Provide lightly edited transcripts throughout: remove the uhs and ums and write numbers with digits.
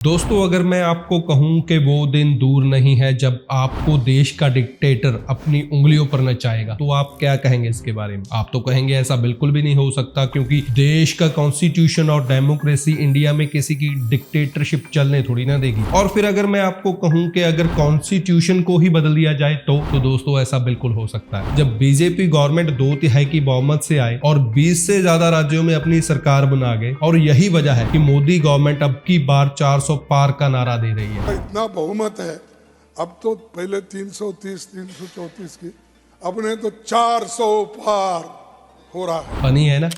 दोस्तों, अगर मैं आपको कहूं कि वो दिन दूर नहीं है जब आपको देश का डिक्टेटर अपनी उंगलियों पर नचाएगा, तो आप क्या कहेंगे इसके बारे में? आप तो कहेंगे ऐसा बिल्कुल भी नहीं हो सकता, क्योंकि देश का कॉन्स्टिट्यूशन और डेमोक्रेसी इंडिया में किसी की डिक्टेटरशिप चलने थोड़ी ना देगी। और फिर अगर मैं आपको कहूं कि अगर कॉन्स्टिट्यूशन को ही बदल दिया जाए तो दोस्तों ऐसा बिल्कुल हो सकता है। जब बीजेपी गवर्नमेंट 2/3 की बहुमत से आए और 20 से ज्यादा राज्यों में अपनी सरकार बना गए, और यही वजह है कि मोदी गवर्नमेंट अब की बार 400 पार का नारा दे रही है। इतना बहुमत है, अब तो पहले 330 334 की, अपने तो 400 पार हो रहा है। फनी है ना?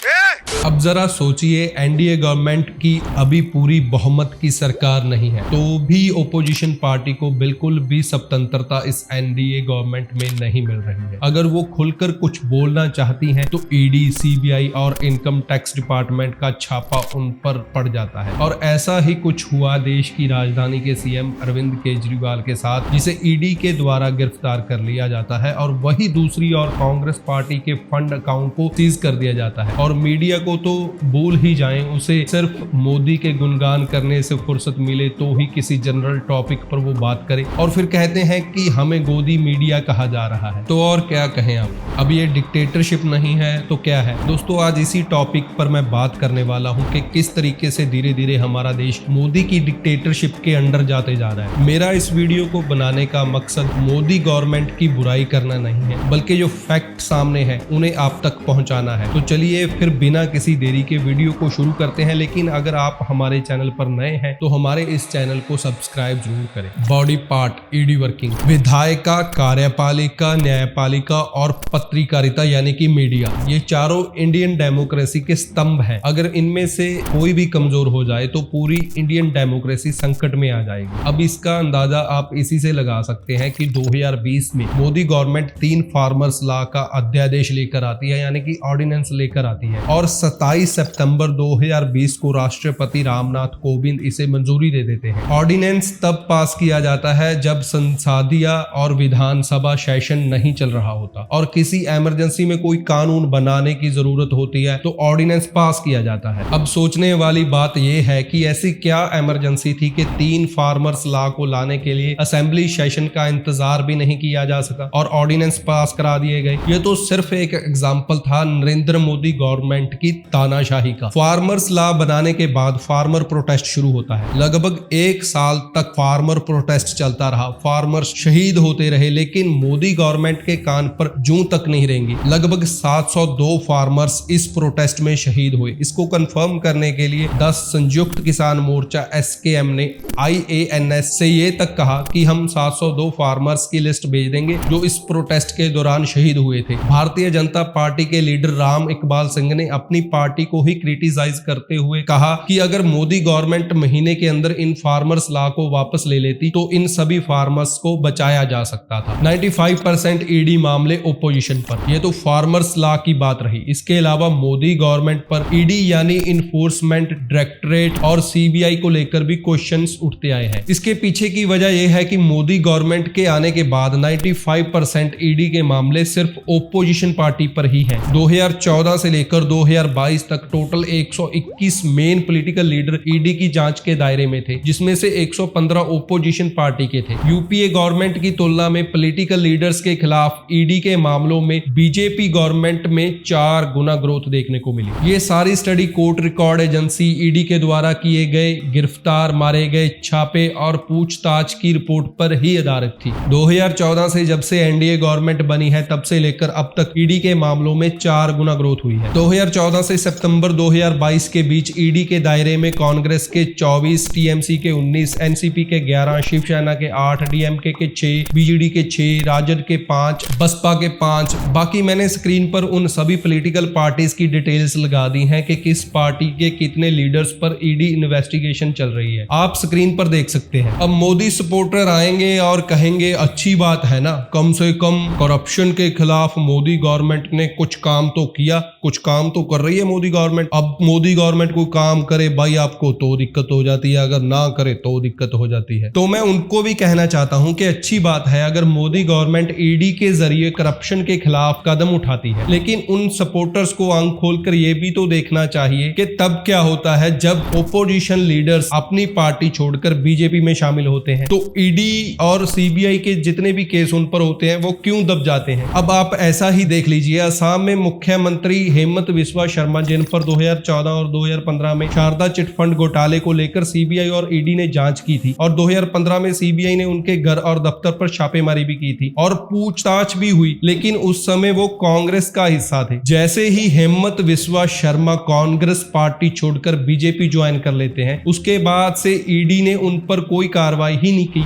अब जरा सोचिए, एनडीए गवर्नमेंट की अभी पूरी बहुमत की सरकार नहीं है, तो भी ओपोजिशन पार्टी को बिल्कुल भी स्वतंत्रता इस एनडीए गवर्नमेंट में नहीं मिल रही है। अगर वो खुलकर कुछ बोलना चाहती हैं तो ईडी, सीबीआई और इनकम टैक्स डिपार्टमेंट का छापा उन पर पड़ जाता है। और ऐसा ही कुछ हुआ देश की राजधानी के सीएम अरविंद केजरीवाल के साथ, जिसे ईडी के द्वारा गिरफ्तार कर लिया जाता है। और वही दूसरी ओर कांग्रेस पार्टी के फंड अकाउंट को सीज कर दिया जाता है। और मीडिया को तो भूल ही जाएं, उसे सिर्फ मोदी के गुणगान करने से फुर्सत मिले तो ही किसी जनरल टॉपिक पर वो बात करे, और फिर कहते हैं कि हमें गोदी मीडिया कहा जा रहा है। तो और क्या कहें आप? अब ये डिक्टेटरशिप नहीं है तो क्या है? दोस्तों, आज इसी टॉपिक पर मैं बात करने वाला हूं कि किस तरीके से धीरे धीरे हमारा देश मोदी की डिक्टेटरशिप के अंडर जाते जा रहा है। मेरा इस वीडियो को बनाने का मकसद मोदी गवर्नमेंट की बुराई करना नहीं है, बल्कि जो फैक्ट सामने है उन्हें आप तक पहुंचाना है। तो चलिए फिर बिना किसी देरी के वीडियो को शुरू करते हैं। लेकिन अगर आप हमारे चैनल पर नए हैं तो हमारे इस चैनल को सब्सक्राइब जरूर करें। बॉडी पार्ट, ईडी वर्किंग, विधायिका, कार्यपालिका, न्यायपालिका और पत्रकारिता यानी कि मीडिया, ये चारों इंडियन डेमोक्रेसी के स्तंभ हैं। अगर इनमें से कोई भी कमजोर हो जाए तो पूरी इंडियन डेमोक्रेसी संकट में आ जाएगी। अब इसका अंदाजा आप इसी से लगा सकते हैं कि 2020 में मोदी गवर्नमेंट 3 फार्मर्स लॉ का अध्यादेश लेकर आती है, यानी कि ऑर्डिनेंस लेकर आती है, और 27 सितंबर 2020 को राष्ट्रपति रामनाथ कोविंद इसे मंजूरी दे देते हैं। ऑर्डिनेंस तब पास किया जाता है जब संसदीय और विधानसभा सेशन नहीं चल रहा होता और किसी इमरजेंसी में कोई कानून बनाने की जरूरत होती है तो ऑर्डिनेंस पास किया जाता है। अब सोचने वाली बात यह है कि ऐसी क्या इमरजेंसी थी कि 3 फार्मर्स लॉ को लाने के लिए असेंबली सेशन का इंतजार भी नहीं किया जा सका और ऑर्डिनेंस पास करा दिए गए। ये तो सिर्फ एक एग्जाम्पल था नरेंद्र मोदी गवर्नमेंट की तानाशाही का। फार्मर्स लॉ बनाने के बाद फार्मर प्रोटेस्ट शुरू होता है। लगभग 1 साल तक फार्मर प्रोटेस्ट चलता रहा, फार्मर्स शहीद होते रहे, लेकिन मोदी गवर्नमेंट के कान पर जूं तक नहीं रेंगी। लगभग 702 फार्मर्स इस प्रोटेस्ट में शहीद हुए। इसको कंफर्म करने के लिए 10 संयुक्त किसान मोर्चा SKM ने IANS से ये तक कहा कि हम 702 फार्मर्स की लिस्ट भेज देंगे जो इस प्रोटेस्ट के दौरान शहीद हुए थे। भारतीय जनता पार्टी के लीडर राम इकबाल सिंह ने अपनी पार्टी को ही क्रिटिसाइज करते हुए कहा कि अगर मोदी गवर्नमेंट महीने के अंदर इन फार्मर्स लॉ को वापस ले लेती तो इन सभी फार्मर्स को बचाया जा सकता था। 95% ईडी मामले ओपोजिशन पर। यह तो फार्मर्स लॉ की बात रही। इसके अलावा मोदी गवर्नमेंट पर ईडी यानी इन्फोर्समेंट डायरेक्टरेट और सीबीआई को लेकर भी क्वेश्चंस उठते आए हैं। इसके पीछे की वजह यह है कि मोदी गवर्नमेंट के आने के बाद 95% ईडी के मामले सिर्फ ओपोजिशन पार्टी पर ही हैं। 2014 से लेकर 2022 तक total 121 main political leader ED की जांच के दायरे में थे, जिसमें से 115 ओपोजिशन पार्टी के थे। यूपीए गवर्नमेंट की तुलना में पॉलिटिकल लीडर्स के खिलाफ ईडी के मामलों में बीजेपी गवर्नमेंट में 4 गुना ग्रोथ देखने को मिली। ये सारी study court record agency ED के द्वारा किए गए गिरफ्तार, मारे गए, छापे और पूछताछ की रिपोर्ट पर ही आधारित थी। 2014 से जब से एनडीए गवर्नमेंट बनी है तब से लेकर अब तक ईडी के मामलों में 4 गुना ग्रोथ हुई है। 2014 से सितंबर 2022 के बीच ईडी के दायरे में कांग्रेस के 24, टीएमसी के 19, एनसीपी के 11, शिवसेना के 8, डीएमके के 6, बीजेडी के 6, राजद के 5, बसपा के 5। बाकी मैंने स्क्रीन पर उन सभी पॉलिटिकल पार्टीज की डिटेल्स लगा दी हैं कि किस पार्टी के कितने लीडर्स पर ईडी इन्वेस्टिगेशन चल रही है। आप स्क्रीन पर देख सकते हैं। अब मोदी सपोर्टर आएंगे और कहेंगे अच्छी बात है ना, कम से कम करप्शन के खिलाफ मोदी गवर्नमेंट ने कुछ काम तो किया, कुछ काम तो कर रही है मोदी गवर्नमेंट। अब मोदी गवर्नमेंट कोई काम करे भाई आपको तो दिक्कत हो जाती है, अगर ना करे तो दिक्कत हो जाती है। तो मैं उनको भी कहना चाहता हूं कि अच्छी बात है अगर मोदी गवर्नमेंट ईडी के जरिए करप्शन के खिलाफ कदम उठाती है, लेकिन उन सपोर्टर्स को आंख खोलकर यह भी तो देखना चाहिए कि तब क्या होता है जब ओपोजिशन लीडर्स अपनी पार्टी छोड़कर बीजेपी में शामिल होते हैं, तो ईडी और सीबीआई के जितने भी केस उन पर होते हैं वो क्यों दब जाते हैं। अब आप ऐसा ही देख लीजिए, असम में मुख्यमंत्री हेमंत बिस्वा शर्मा जिन पर 2014 और 2015 में शारदा चिटफंड घोटाले को लेकर सीबीआई और ईडी ने जांच की थी और 2015 में सीबीआई ने उनके घर और दफ्तर पर छापेमारी भी की थी और पूछताछ भी हुई, लेकिन उस समय वो कांग्रेस का हिस्सा थे। जैसे ही हेमंत बिस्वा शर्मा कांग्रेस पार्टी छोड़कर बीजेपी ज्वाइन कर लेते हैं, उसके बाद से ईडी ने उन पर कोई कार्रवाई ही नहीं की।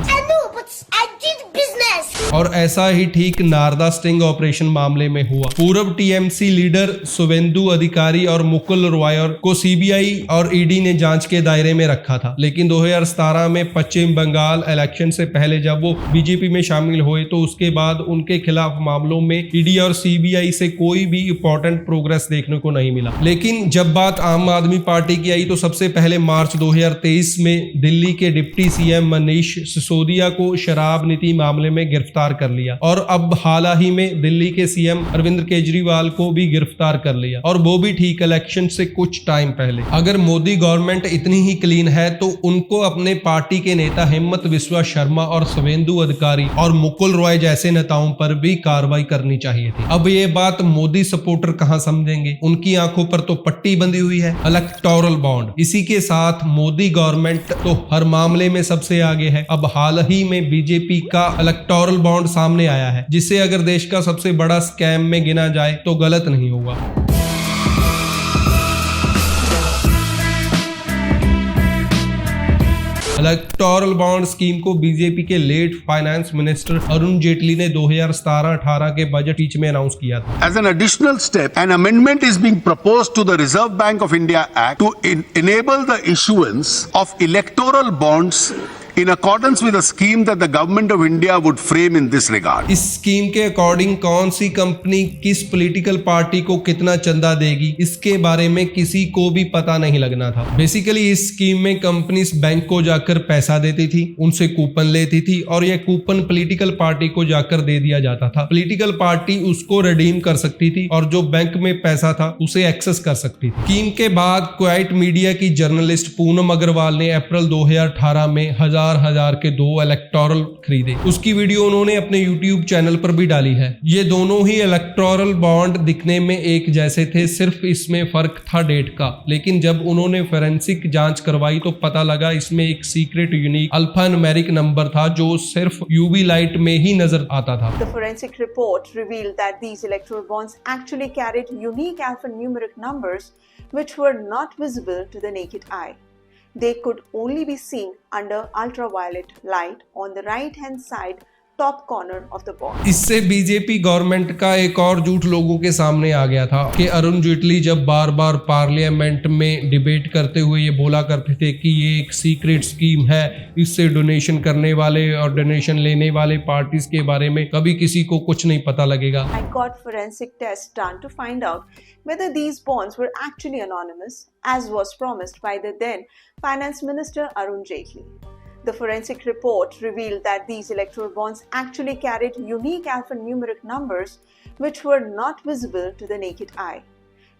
और ऐसा ही ठीक नारदा स्टिंग ऑपरेशन मामले में हुआ। पूर्व टीएमसी लीडर शुवेंदु अधिकारी और मुकुल रॉय को सीबीआई और ईडी ने जांच के दायरे में रखा था, लेकिन 2017 में पश्चिम बंगाल इलेक्शन से पहले जब वो बीजेपी में शामिल हुए तो उसके बाद उनके खिलाफ मामलों में ईडी और सीबीआई से कोई भी इंपॉर्टेंट प्रोग्रेस देखने को नहीं मिला। लेकिन जब बात आम आदमी पार्टी की आई तो सबसे पहले मार्च 2023 में दिल्ली के डिप्टी सीएम मनीष सिसोदिया को शराब नीति मामले में गिरफ्तार कर लिया और अब हाल ही में दिल्ली के सीएम अरविंद केजरीवाल को भी गिरफ्तार कर लिया, और वो भी ठीक इलेक्शन से कुछ टाइम पहले। अगर मोदी गवर्नमेंट इतनी ही क्लीन है तो उनको अपने पार्टी के नेता हेमंत बिस्वा शर्मा और शुवेंदु अधिकारी और मुकुल रॉय जैसे नेताओं पर भी कार्रवाई करनी चाहिए थी। अब ये बात मोदी सपोर्टर कहां समझेंगे, उनकी आंखों पर तो पट्टी बंधी हुई है, इलेक्टोरल बॉन्ड। इसी के साथ मोदी गवर्नमेंट तो हर मामले में सबसे आगे है। अब हाल ही में बीजेपी का इलेक्टोरल बॉन्ड सामने आया है, जिसे अगर देश का सबसे बड़ा स्कैम में गिना जाए तो गलत नहीं होगा। इलेक्टोरल बॉन्ड स्कीम को बीजेपी के late finance minister Arun Jaitley ने 2017-18 के बजट स्पीच में अनाउंस किया था। As an additional step, an amendment is being proposed to the Reserve Bank of India Act to enable the issuance of electoral bonds in accordance with a scheme that the government of India would frame in this regard. इस scheme के according कौन सी company किस political party को कितना चंदा देगी, इसके बारे में किसी को भी पता नहीं लगना था। बेसिकली इस स्कीम में कंपनीज बैंक को जाकर पैसा देती थी, उनसे कूपन लेती थी और यह कूपन पॉलिटिकल पार्टी को जाकर दे दिया जाता था। पॉलिटिकल पार्टी उसको रिडीम कर सकती थी और जो बैंक में पैसा था उसे एक्सेस कर सकती थी। स्कीम के बाद क्वाइट मीडिया की जर्नलिस्ट पूनम अग्रवाल ने अप्रैल 2018 में हजार के 2 इलेक्टोरल खरीदे। उसकी वीडियो उन्होंने अपने YouTube चैनल पर भी डाली है। ये दोनों ही इलेक्टोरल बॉन्ड दिखने में एक जैसे थे, सिर्फ इसमें फर्क था डेट का। लेकिन जब उन्होंने फोरेंसिक जांच करवाई तो पता लगा इसमें एक सीक्रेट यूनिक अल्फान्यूमेरिक नंबर था जो सिर्फ यूवी लाइट में ही नजर आता था। The forensic report revealed that these electoral bonds actually carried unique alphanumeric numbers which were not visible to the naked eye. They could only be seen under ultraviolet light on the right-hand side top corner of the bond. इससे BJP government का एक और झूठ लोगों के सामने आ गया था कि अरुण जेटली जब बार बार पार्लियामेंट में डिबेट करते हुए ये बोला करते थे कि ये एक सीक्रेट स्कीम है, इससे डोनेशन करने वाले और डोनेशन लेने वाले पार्टीज के बारे में कभी किसी को कुछ नहीं पता लगेगा। I got forensic tests done to find out whether these bonds were actually anonymous, as was promised by the then Finance Minister Arun Jaitley. The forensic report revealed that these electoral bonds actually carried unique alphanumeric numbers which were not visible to the naked eye.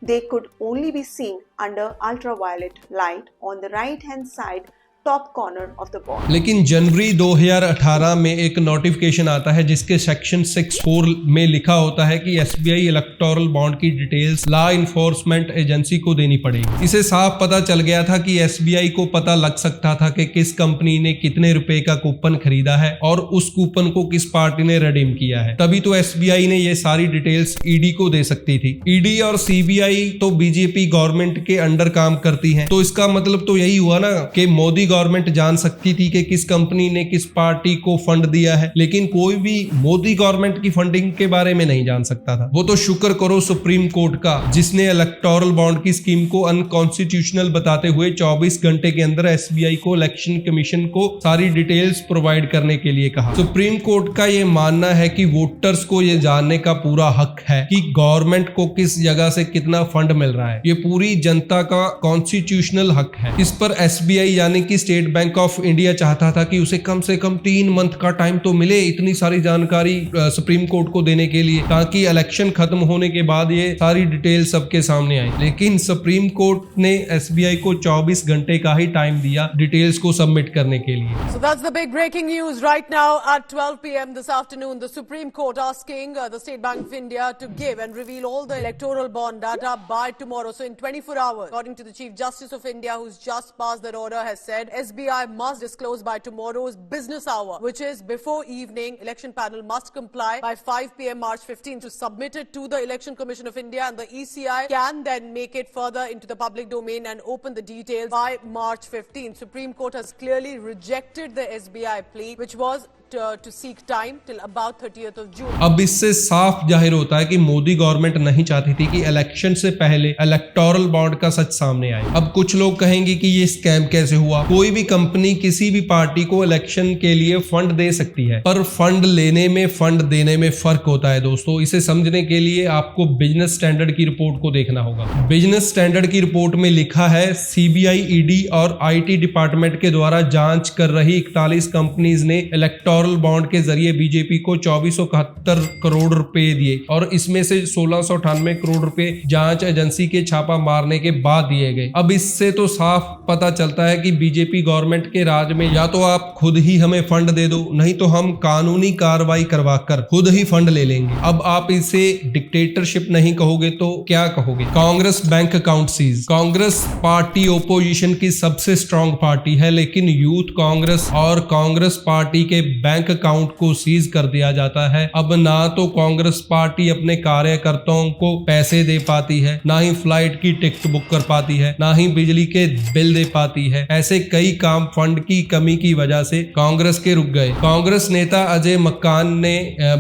They could only be seen under ultraviolet light on the right-hand side top corner of the bond. लेकिन जनवरी 2018 में एक notification आता है जिसके section 6(4) में लिखा होता है कि एसबीआई इलेक्टोरल बॉन्ड की डिटेल्स लॉ इन्फोर्समेंट एजेंसी को देनी पड़ेगी। इसे साफ पता चल गया था कि एसबीआई को पता लग सकता था कि किस कंपनी ने कितने रुपए का कूपन खरीदा है और उस कूपन को किस पार्टी ने रिडीम किया है। तभी तो एसबीआई ने ये सारी डिटेल्स ईडी को दे सकती थी। ईडी और सीबीआई तो बीजेपी गवर्नमेंट के अंडर काम करती हैं, तो इसका मतलब तो यही हुआ ना कि मोदी गवर्नमेंट जान सकती थी कि किस कंपनी ने किस पार्टी को फंड दिया है, लेकिन कोई भी मोदी गवर्नमेंट की फंडिंग के बारे में नहीं जान सकता था। वो तो शुक्र करो सुप्रीम कोर्ट का, जिसने इलेक्टोरल बॉन्ड की स्कीम को अनकॉन्स्टिट्यूशनल बताते हुए 24 घंटे के अंदर एसबीआई को इलेक्शन कमीशन को सारी डिटेल्स प्रोवाइड करने के लिए कहा। सुप्रीम कोर्ट का ये मानना है कि वोटर्स को ये जानने का पूरा हक है कि गवर्नमेंट को किस जगह से कितना फंड मिल रहा है। ये पूरी जनता का कॉन्स्टिट्यूशनल हक है। इस पर एसबीआई यानी कि स्टेट बैंक ऑफ इंडिया चाहता था कि उसे कम से कम 3 मंथ का टाइम तो मिले इतनी सारी जानकारी सुप्रीम कोर्ट को देने के लिए, ताकि इलेक्शन खत्म होने के बाद ये सारी डिटेल सबके सामने आए। लेकिन सुप्रीम कोर्ट ने एसबीआई को 24 घंटे का ही टाइम दिया डिटेल्स को सबमिट करने के लिए। So that's the big breaking news right now at 12 p.m. this afternoon. The Supreme Court asking the State Bank of India to give and reveal all the electoral bond data by tomorrow. So in 24 hours, according to the Chief Justice of India, who's just passed that order, has said SBI must disclose by tomorrow's business hour, which is before evening. Election panel must comply by 5 p.m. March 15 to submit it to the Election Commission of India, and the ECI can then make it further into the public domain and open the details by March 15. Supreme Court has clearly rejected the SBI plea, which was to seek time till about 30th of June. अब इससे साफ जाहिर होता है कि Modi government नहीं चाहती थी कि इलेक्शन से पहले इलेक्टोरल बॉन्ड का सच सामने आए। अब कुछ लोग कहेंगे कि ये स्कैम कैसे हुआ। कोई भी कंपनी किसी भी पार्टी को इलेक्शन के लिए फंड दे सकती है, पर फंड लेने में फंड देने में फर्क होता है दोस्तों। इसे समझने के लिए आपको बिजनेस स्टैंडर्ड की रिपोर्ट को देखना होगा। बिजनेस स्टैंडर्ड की रिपोर्ट में लिखा है सीबीआई, ईडी और आईटी डिपार्टमेंट के द्वारा जांच कर रही 41 कंपनीज ने इलेक्टोरल बॉन्ड के जरिए बीजेपी को 2471 करोड़ रुपए दिए, और इसमें से 1698 करोड़ रुपए जांच एजेंसी के छापा मारने के बाद दिए गए। अब इससे तो साफ पता चलता है कि बीजेपी गवर्नमेंट के राज में या तो आप खुद ही हमें फंड दे दो, नहीं तो हम कानूनी कार्रवाई करवाकर खुद ही फंड ले लेंगे। अब आप इसे डिक्टेटरशिप नहीं कहोगे तो क्या कहोगे? Congress bank account seize. Congress party opposition की सबसे स्ट्रॉन्ग पार्टी है, लेकिन यूथ कांग्रेस और कांग्रेस पार्टी के बैंक अकाउंट को सीज कर दिया जाता है। अब ना तो कांग्रेस पार्टी अपने कार्यकर्ताओं को पैसे दे पाती है, ना ही फ्लाइट की टिकट बुक कर पाती है, ना ही बिजली के बिल दे पाती है। ऐसे कई काम फंड की कमी की वजह से कांग्रेस के रुक गए। कांग्रेस नेता अजय मक्कान ने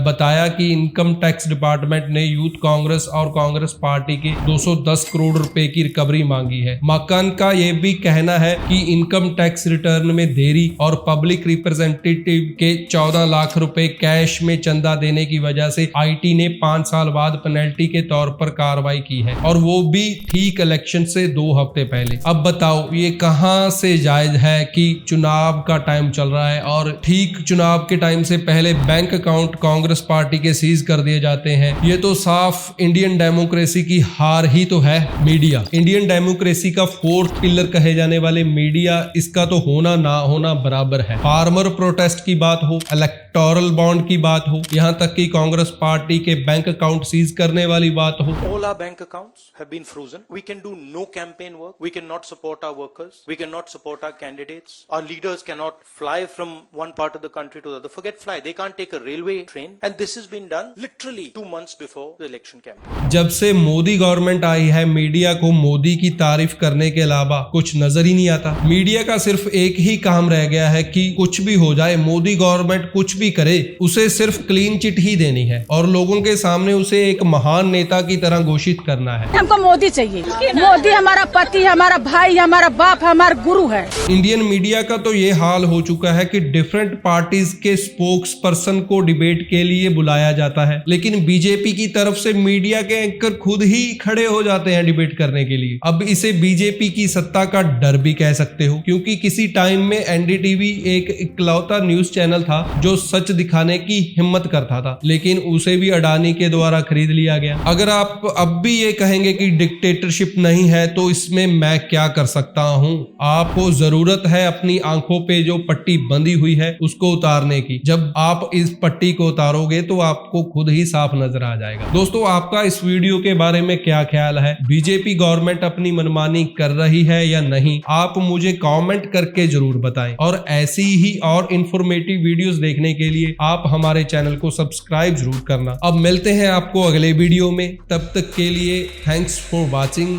बताया कि इनकम टैक्स डिपार्टमेंट ने यूथ कांग्रेस और कांग्रेस पार्टी के 210 करोड़ रुपए की रिकवरी मांगी है। मक्कान का यह भी कहना है कि इनकम टैक्स रिटर्न में देरी और पब्लिक रिप्रेजेंटेटिव के 14 लाख रुपए कैश में चंदा देने की वजह से आईटी ने 5 साल बाद पेनल्टी के तौर पर कार्रवाई की है, और वो भी ठीक इलेक्शन से 2 हफ्ते पहले। अब बताओ ये कहां से जायज है कि चुनाव का टाइम चल रहा है और ठीक चुनाव के टाइम से पहले बैंक अकाउंट कांग्रेस पार्टी के सीज कर दिए जाते हैं। ये तो साफ इंडियन डेमोक्रेसी की हार ही तो है। मीडिया, इंडियन डेमोक्रेसी का 4th पिलर कहे जाने वाले मीडिया, इसका तो होना ना होना बराबर है। फार्मर प्रोटेस्ट की बात हो, इलेक्टोरल बॉन्ड की बात हो, यहाँ तक कि कांग्रेस पार्टी के बैंक अकाउंट सीज करने वाली बात हो। All our bank accounts have been frozen. We can do no campaign work. We cannot support our workers. We cannot support our candidates. Our leaders cannot fly from one part of the country to the other. Forget fly. They can't take a railway train. And this has been done literally 2 months before the election campaign. जब से Modi government आई है, media को मोदी की तारीफ करने के अलावा कुछ नजर ही नहीं आता। मीडिया का सिर्फ एक ही काम रह गया है कि कुछ भी हो जाए, मोदी गवर्नमेंट कुछ भी करे, उसे सिर्फ क्लीन चिट ही देनी है और लोगों के सामने उसे एक महान नेता की तरह घोषित करना है। हमको मोदी चाहिए। मोदी हमारा पति, हमारा भाई, हमारा बाप, हमारा गुरु है। इंडियन मीडिया का तो ये हाल हो चुका है कि डिफरेंट पार्टीज के स्पोक्स पर्सन को डिबेट के लिए बुलाया जाता है, लेकिन बीजेपी की तरफ से मीडिया के एंकर खुद ही खड़े हो जाते हैं डिबेट करने के लिए। अब इसे बीजेपी की सत्ता का डर भी कह सकते हो, क्योंकि किसी टाइम में एनडीटीवी एक इकलौता न्यूज चैनल था जो सच दिखाने की हिम्मत करता था, लेकिन उसे भी अडानी के द्वारा खरीद लिया गया। अगर आप अब भी ये कहेंगे कि डिक्टेटरशिप नहीं है, तो इसमें मैं क्या कर सकता हूं? आपको जरूरत है अपनी आंखों पे जो पट्टी बंधी हुई है उसको उतारने की। जब आप इस पट्टी को उतारोगे तो आपको खुद ही साफ नजर आ जाएगा। दोस्तों, आपका इस वीडियो के बारे में क्या ख्याल है? बीजेपी गवर्नमेंट अपनी मनमानी कर रही है या नहीं? आप मुझे कमेंट करके जरूर बताएं, और ऐसी ही और इंफॉर्मेटिव वीडियोस देखने के लिए आप हमारे चैनल को सब्सक्राइब जरूर करना। अब मिलते हैं आपको अगले वीडियो में, तब तक के लिए थैंक्स फॉर वॉचिंग।